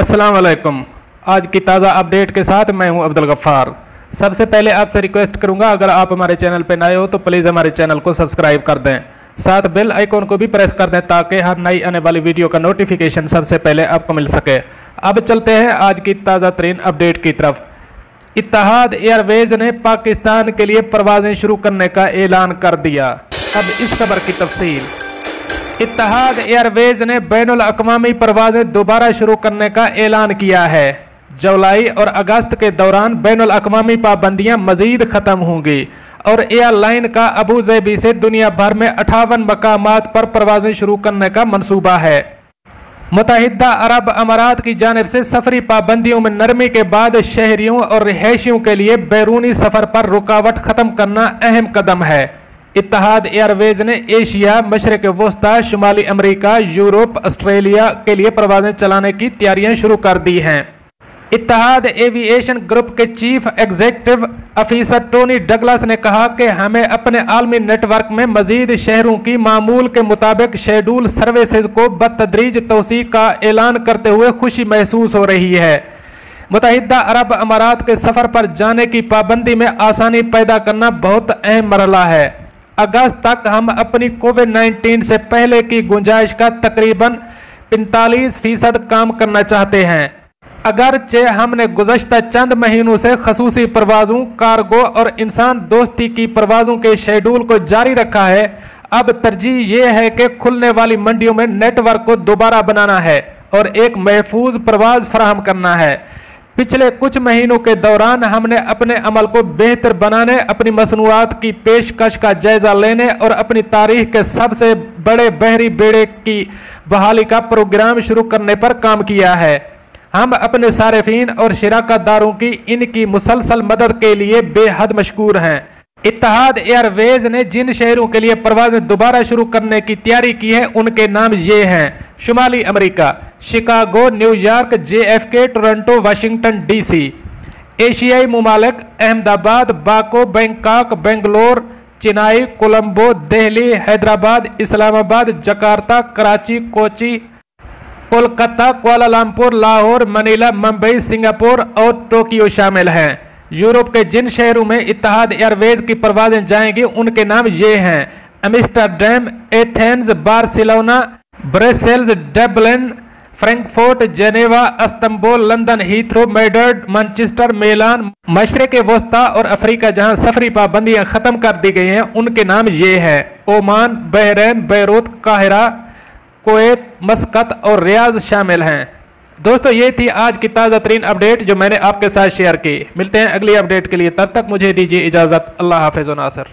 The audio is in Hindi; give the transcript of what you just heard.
अस्सलाम वालेकुम। आज की ताज़ा अपडेट के साथ मैं हूं अब्दुल गफ्फार। सबसे पहले आपसे रिक्वेस्ट करूंगा, अगर आप हमारे चैनल पर नए हो तो प्लीज़ हमारे चैनल को सब्सक्राइब कर दें, साथ बेल आइकॉन को भी प्रेस कर दें ताकि हर नई आने वाली वीडियो का नोटिफिकेशन सबसे पहले आपको मिल सके। अब चलते हैं आज की ताज़ा तरीन अपडेट की तरफ। इत्तेहाद एयरवेज ने पाकिस्तान के लिए परवाजें शुरू करने का ऐलान कर दिया। अब इस खबर की तफसील। इत्तेहाद एयरवेज ने बैनुल अक़वामी परवाजें दोबारा शुरू करने का ऐलान किया है। जुलाई और अगस्त के दौरान बैनुल अक़वामी पाबंदियां मजीद ख़त्म होंगी और एयरलाइन का अबू ज़ैबी से दुनिया भर में 58 मकामात पर परवाजें शुरू करने का मंसूबा है। मुत्तहिदा अरब अमारात की जानिब से सफरी पाबंदियों में नरमी के बाद शहरियों और रिहायशियों के लिए बैरूनी सफ़र पर रुकावट ख़त्म करना अहम कदम है। इत्तेहाद एयरवेज ने एशिया, मशरिक़ वस्ता, शुमाली अमरीका, यूरोप, ऑस्ट्रेलिया के लिए परवाजें चलाने की तैयारियां शुरू कर दी हैं। इत्तेहाद एविएशन ग्रुप के chief executive officer Tony Douglas ने कहा कि हमें अपने आलमी नेटवर्क में मजीद शहरों की मामूल के मुताबिक शेड्यूल सर्विसेज को बतदरीज तौसीक़ का ऐलान करते हुए खुशी महसूस हो रही है। मुत्तहिदा अरब अमारात के सफ़र पर जाने की पाबंदी में आसानी पैदा करना बहुत अहम मरहला है। अगस्त तक हम अपनी कोविड-19 से पहले की गुंजाइश का तकरीबन 45% काम करना चाहते हैं। अगरचे हमने गुज़श्ता चंद महीनों से खसूसी परवाज़ों, कार्गो और इंसान दोस्ती की परवाज़ों के शेड्यूल को जारी रखा है। अब तरजीह ये है कि खुलने वाली मंडियों में नेटवर्क को दोबारा बनाना है और एक महफूज परवाज़ फराहम करना है। पिछले कुछ महीनों के दौरान हमने अपने अमल को बेहतर बनाने, अपनी मसनूआत की पेशकश का जायजा लेने और अपनी तारीख के सबसे बड़े बहरी बेड़े की बहाली का प्रोग्राम शुरू करने पर काम किया है। हम अपने सारिफीन और शिराकतदारों की इनकी मुसलसल मदद के लिए बेहद मशकूर हैं। इत्तेहाद एयरवेज ने जिन शहरों के लिए परवाजें दोबारा शुरू करने की तैयारी की है उनके नाम ये हैं: शुमाली अमेरिका, शिकागो, न्यूयॉर्क, JFK, टोरंटो, वाशिंगटन DC। एशियाई मुमालिक Ahmedabad, Baku, Bangkok, Bangalore, Chennai, Colombo, Delhi, Hyderabad, Islamabad, Jakarta, Karachi, Kochi, Kolkata, Kuala Lumpur, Lahore, Manila, Mumbai, Singapore और टोक्यो शामिल हैं। यूरोप के जिन शहरों में इत्तेहाद एयरवेज की परवाजें जाएंगी उनके नाम ये हैं: Amsterdam, Athens, Barcelona, Brussels, Dublin, Frankfurt, Geneva, Istanbul, London, Heathrow, Madrid, Manchester, Milan. मशरिक़ वस्ता और अफ्रीका जहां सफरी पाबंदियां खत्म कर दी गई हैं उनके नाम ये हैं: Oman, Bahrain, Beirut, Cairo, Kuwait, मस्कत और रियाज शामिल हैं। दोस्तों, ये थी आज की ताज़ा तरीन अपडेट जो मैंने आपके साथ शेयर की। मिलते हैं अगली अपडेट के लिए, तब तक मुझे दीजिए इजाज़त। अल्लाह हाफ़िज़ व नासिर।